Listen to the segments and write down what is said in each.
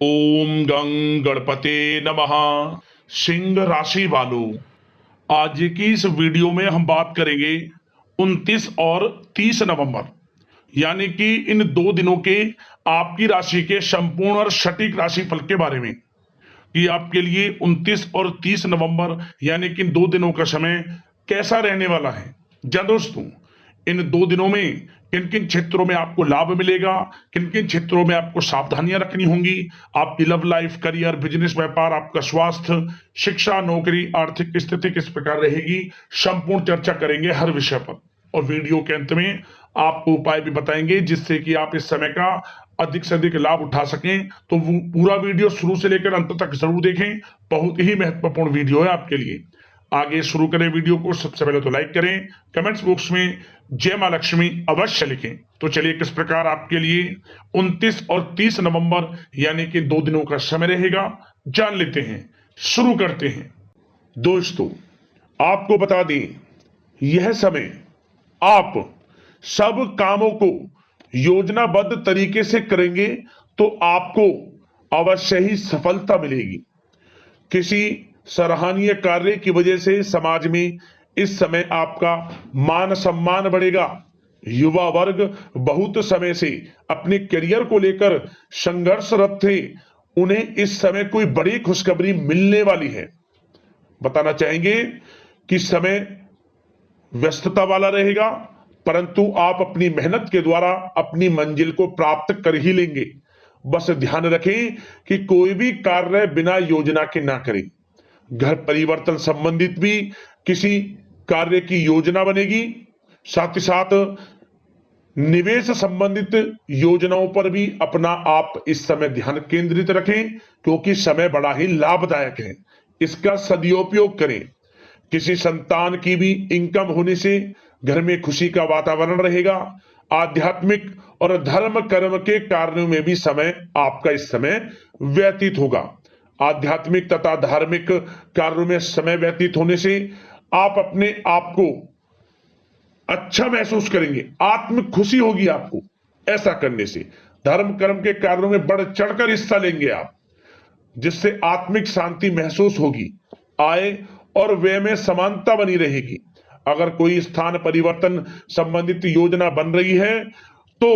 ओम गं गणपते नमः। सिंह राशि वालों, आज की इस वीडियो में हम बात करेंगे 29 और 30 नवंबर यानी कि इन 2 दिनों के आपकी राशि के संपूर्ण और सटीक राशिफल के बारे में कि आपके लिए 29 और 30 नवंबर यानी कि इन 2 दिनों का समय कैसा रहने वाला है। जा दोस्तों, इन 2 दिनों में किन किन क्षेत्रों में आपको लाभ मिलेगा, किन किन क्षेत्रों में आपको सावधानियां रखनी होंगी, आपकी लव लाइफ, करियर, बिजनेस, व्यापार, आपका स्वास्थ्य, शिक्षा, नौकरी, आर्थिक स्थिति किस प्रकार रहेगी, संपूर्ण चर्चा करेंगे हर विषय पर। और वीडियो के अंत में आपको उपाय भी बताएंगे जिससे कि आप इस समय का अधिक से अधिक लाभ उठा सकें। तो वो पूरा वीडियो शुरू से लेकर अंत तक जरूर देखें, बहुत ही महत्वपूर्ण वीडियो है आपके लिए। आगे शुरू करें वीडियो को, सबसे पहले तो लाइक करें, कमेंट्स बॉक्स में जय मां लक्ष्मी अवश्य लिखें। तो चलिए किस प्रकार आपके लिए 29 और 30 नवंबर यानी कि 2 दिनों का समय रहेगा जान लेते हैं। शुरू करते हैं। दोस्तों, आपको बता दें, यह समय आप सब कामों को योजनाबद्ध तरीके से करेंगे तो आपको अवश्य ही सफलता मिलेगी। किसी सराहनीय कार्य की वजह से समाज में इस समय आपका मान सम्मान बढ़ेगा। युवा वर्ग बहुत समय से अपने करियर को लेकर संघर्षरत थे, उन्हें इस समय कोई बड़ी खुशखबरी मिलने वाली है। बताना चाहेंगे कि समय व्यस्तता वाला रहेगा, परंतु आप अपनी मेहनत के द्वारा अपनी मंजिल को प्राप्त कर ही लेंगे। बस ध्यान रखें कि कोई भी कार्य बिना योजना के ना करें। घर परिवर्तन संबंधित भी किसी कार्य की योजना बनेगी। साथ ही साथ निवेश संबंधित योजनाओं पर भी अपना आप इस समय ध्यान केंद्रित रखें, क्योंकि समय बड़ा ही लाभदायक है। इसका सदुपयोग करें। किसी संतान की भी इनकम होने से घर में खुशी का वातावरण रहेगा। आध्यात्मिक और धर्म कर्म के कार्यों में भी समय आपका इस समय व्यतीत होगा। आध्यात्मिक तथा धार्मिक कार्यों में समय व्यतीत होने से आप अपने आप को अच्छा महसूस करेंगे, आत्म खुशी होगी आपको। ऐसा करने से धर्म कर्म के कार्यों में बढ़ चढ़कर हिस्सा लेंगे आप, जिससे आत्मिक शांति महसूस होगी। आय और व्यय में समानता बनी रहेगी। अगर कोई स्थान परिवर्तन संबंधित योजना बन रही है तो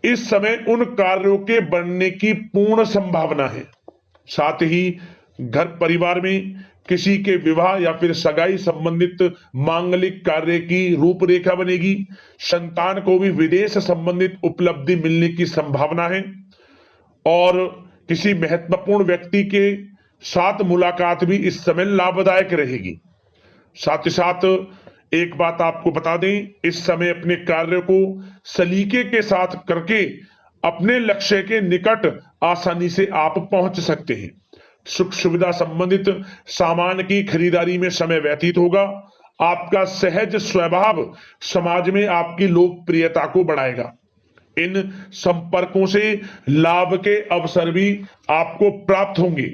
इस समय उन कार्यों के बनने की पूर्ण संभावना है। साथ ही घर परिवार में किसी के विवाह या फिर सगाई संबंधित मांगलिक कार्य की रूपरेखा बनेगी। संतान को भी विदेश संबंधित उपलब्धि मिलने की संभावना है और किसी महत्वपूर्ण व्यक्ति के साथ मुलाकात भी इस समय लाभदायक रहेगी। साथ ही साथ एक बात आपको बता दें, इस समय अपने कार्य को सलीके के साथ करके अपने लक्ष्य के निकट आसानी से आप पहुंच सकते हैं। सुख सुविधा संबंधित सामान की खरीदारी में समय व्यतीत होगा। आपका सहज स्वभाव समाज में आपकी लोकप्रियता को बढ़ाएगा। इन संपर्कों से लाभ के अवसर भी आपको प्राप्त होंगे।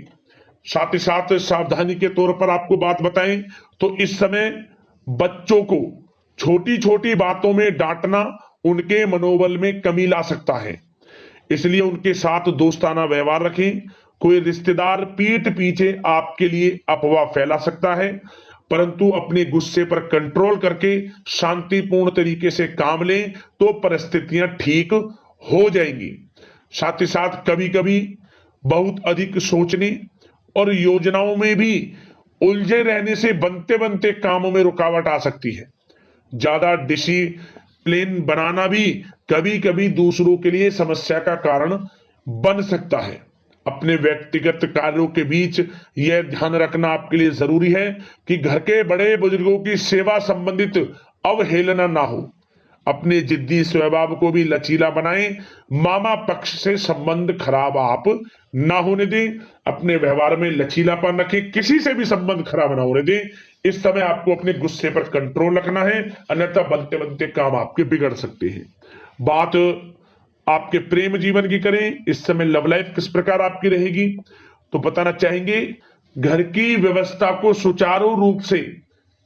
साथ ही साथ सावधानी के तौर पर आपको बात बताएं तो इस समय बच्चों को छोटी छोटी बातों में डांटना उनके मनोबल में कमी ला सकता है, इसलिए उनके साथ दोस्ताना व्यवहार रखें। कोई रिश्तेदार पीठ पीछे आपके लिए अफवाह फैला सकता है, परंतु अपने गुस्से पर कंट्रोल करके शांतिपूर्ण तरीके से काम लें तो परिस्थितियां ठीक हो जाएंगी। साथ ही साथ कभी कभी बहुत अधिक सोचने और योजनाओं में भी उलझे रहने से बनते बनते कामों में रुकावट आ सकती है। ज्यादा डिसिप्लिन बनाना भी कभी कभी दूसरों के लिए समस्या का कारण बन सकता है। अपने व्यक्तिगत कार्यों के बीच यह ध्यान रखना आपके लिए जरूरी है कि घर के बड़े बुजुर्गों की सेवा संबंधित अवहेलना ना हो। अपने जिद्दी स्वभाव को भी लचीला बनाएं। मामा पक्ष से संबंध खराब आप ना होने दें। अपने व्यवहार में लचीलापन रखें, किसी से भी संबंध खराब ना होने दें। इस समय आपको अपने गुस्से पर कंट्रोल रखना है, अन्यथा बनते बनते काम आपके बिगड़ सकते हैं। बात आपके प्रेम जीवन की करें, इस समय लव लाइफ किस प्रकार आपकी रहेगी तो बताना चाहेंगे, घर की व्यवस्था को सुचारू रूप से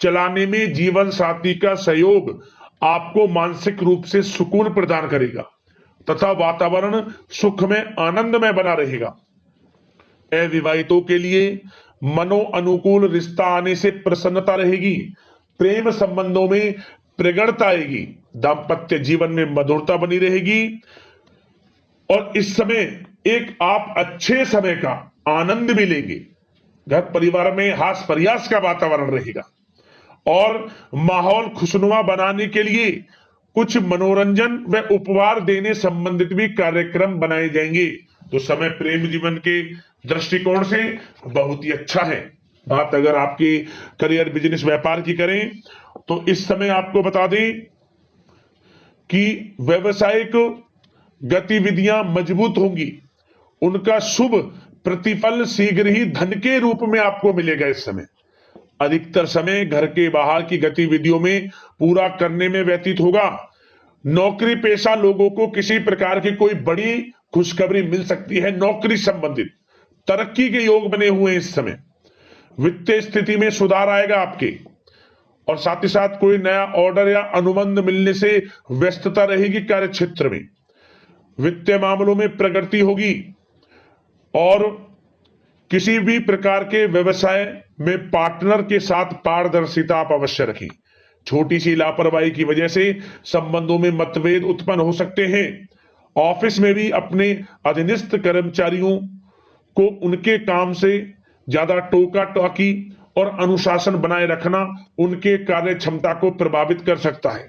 चलाने में जीवन साथी का सहयोग आपको मानसिक रूप से सुकून प्रदान करेगा। तथा वातावरण सुख में आनंद में बना रहेगा। अविवाहितों के लिए मनो अनुकूल रिश्ता आने से प्रसन्नता रहेगी। प्रेम संबंधों में प्रगाढ़ता आएगी। दाम्पत्य जीवन में मधुरता बनी रहेगी और इस समय एक आप अच्छे समय का आनंद भी लेंगे। घर परिवार में हास प्रयास का वातावरण रहेगा और माहौल खुशनुमा बनाने के लिए कुछ मनोरंजन व उपहार देने संबंधित भी कार्यक्रम बनाए जाएंगे। तो समय प्रेम जीवन के दृष्टिकोण से बहुत ही अच्छा है। बात अगर आपके करियर बिजनेस व्यापार की करें तो इस समय आपको बता दें कि व्यवसायिक गतिविधियां मजबूत होंगी। उनका शुभ प्रतिफल शीघ्र ही धन के रूप में आपको मिलेगा। इस समय अधिकतर समय घर के बाहर की गतिविधियों में पूरा करने में व्यतीत होगा। नौकरी पेशा लोगों को किसी प्रकार की कोई बड़ी खुशखबरी मिल सकती है। नौकरी संबंधित तरक्की के योग बने हुए हैं। इस समय वित्तीय स्थिति में सुधार आएगा आपके और साथ ही साथ कोई नया ऑर्डर या अनुबंध मिलने से व्यस्तता रहेगी। कार्य क्षेत्र में वित्तीय मामलों में प्रगति होगी और किसी भी प्रकार के व्यवसाय में पार्टनर के साथ पारदर्शिता आप अवश्य रखें। छोटी सी लापरवाही की वजह से संबंधों में मतभेद उत्पन्न हो सकते हैं। ऑफिस में भी अपने अधीनस्थ कर्मचारियों को उनके काम से ज्यादा टोका टाकी और अनुशासन बनाए रखना उनके कार्य क्षमता को प्रभावित कर सकता है।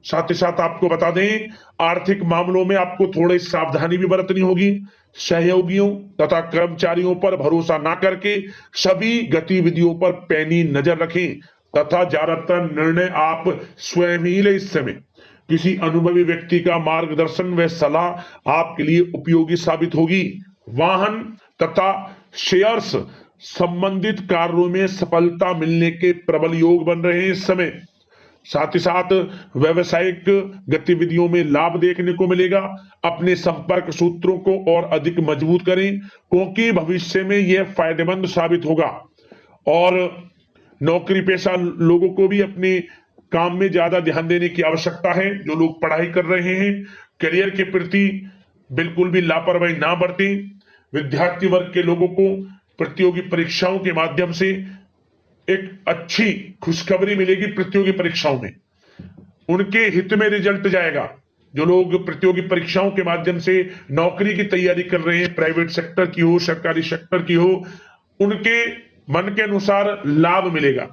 साथ ही साथ आपको बता दें आर्थिक मामलों में आपको थोड़ी सावधानी भी बरतनी होगी। सहयोगियों तथा कर्मचारियों पर भरोसा ना करके सभी गतिविधियों पर पैनी नजर रखें तथा ज्यादातर निर्णय आप स्वयं ही लें। इस समय किसी अनुभवी व्यक्ति का मार्गदर्शन व सलाह आपके लिए उपयोगी साबित होगी। वाहन तथा शेयर्स संबंधित कार्यों में सफलता मिलने के प्रबल योग बन रहे हैं इस समय। साथ ही साथ व्यवसायिक गतिविधियों में लाभ देखने को मिलेगा। अपने संपर्क सूत्रों को और अधिक मजबूत करें क्योंकि भविष्य में यह फायदेमंद साबित होगा। और नौकरी पेशा लोगों को भी अपने काम में ज्यादा ध्यान देने की आवश्यकता है। जो लोग पढ़ाई कर रहे हैं करियर के प्रति बिल्कुल भी लापरवाही ना बरतें। विद्यार्थी वर्ग के लोगों को प्रतियोगी परीक्षाओं के माध्यम से एक अच्छी खुशखबरी मिलेगी। प्रतियोगी परीक्षाओं में उनके हित में रिजल्ट जाएगा। जो लोग प्रतियोगी परीक्षाओं के माध्यम से नौकरी की तैयारी कर रहे हैं, प्राइवेट सेक्टर की हो सरकारी सेक्टर की हो, उनके मन के अनुसार लाभ मिलेगा।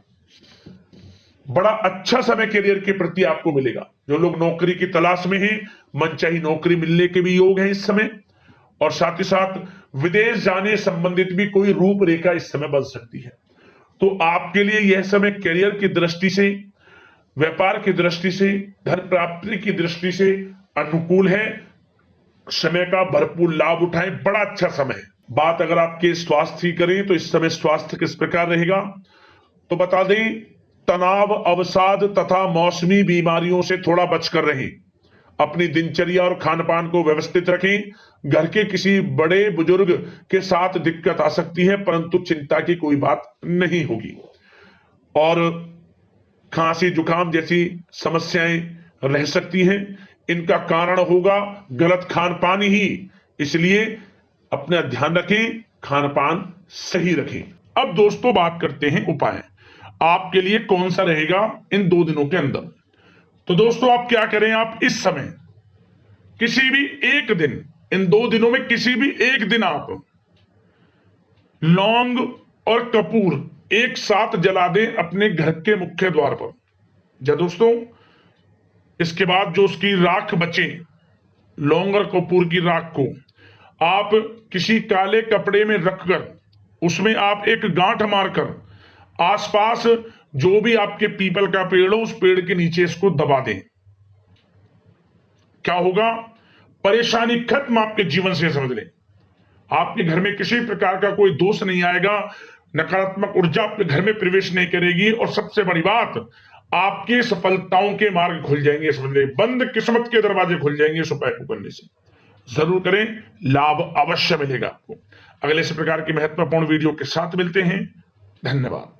बड़ा अच्छा समय करियर के प्रति आपको मिलेगा। जो लोग नौकरी की तलाश में हैं मनचाही नौकरी मिलने के भी योग हैं इस समय। और साथ ही साथ विदेश जाने संबंधित भी कोई रूपरेखा इस समय बन सकती है। तो आपके लिए यह समय करियर की दृष्टि से, व्यापार की दृष्टि से, धन प्राप्ति की दृष्टि से अनुकूल है। समय का भरपूर लाभ उठाएं, बड़ा अच्छा समय है। बात अगर आपके स्वास्थ्य की करें तो इस समय स्वास्थ्य किस प्रकार रहेगा तो बता दें तनाव, अवसाद तथा मौसमी बीमारियों से थोड़ा बचकर रहें। अपनी दिनचर्या और खान पान को व्यवस्थित रखें। घर के किसी बड़े बुजुर्ग के साथ दिक्कत आ सकती है परंतु चिंता की कोई बात नहीं होगी। और खांसी जुकाम जैसी समस्याएं रह सकती हैं। इनका कारण होगा गलत खान पान ही। इसलिए अपना ध्यान रखें, खान पान सही रखें। अब दोस्तों बात करते हैं उपाय आपके लिए कौन सा रहेगा इन 2 दिनों के अंदर। तो दोस्तों आप क्या करें, आप इस समय किसी भी एक दिन, इन 2 दिनों में किसी भी एक दिन आप लौंग और कपूर एक साथ जला दें अपने घर के मुख्य द्वार पर। जब दोस्तों इसके बाद जो उसकी राख बचे, लौंग और कपूर की राख को आप किसी काले कपड़े में रखकर उसमें आप एक गांठ मारकर आसपास जो भी आपके पीपल का पेड़ हो उस पेड़ के नीचे इसको दबा दें। क्या होगा, परेशानी खत्म आपके जीवन से। समझ लें आपके घर में किसी प्रकार का कोई दोष नहीं आएगा, नकारात्मक ऊर्जा आपके घर में प्रवेश नहीं करेगी और सबसे बड़ी बात आपकी सफलताओं के मार्ग खुल जाएंगे। समझ लें बंद किस्मत के दरवाजे खुल जाएंगे इस उपाय को करने से। जरूर करें, लाभ अवश्य मिलेगा आपको। अगले इस प्रकार की महत्वपूर्ण वीडियो के साथ मिलते हैं। धन्यवाद।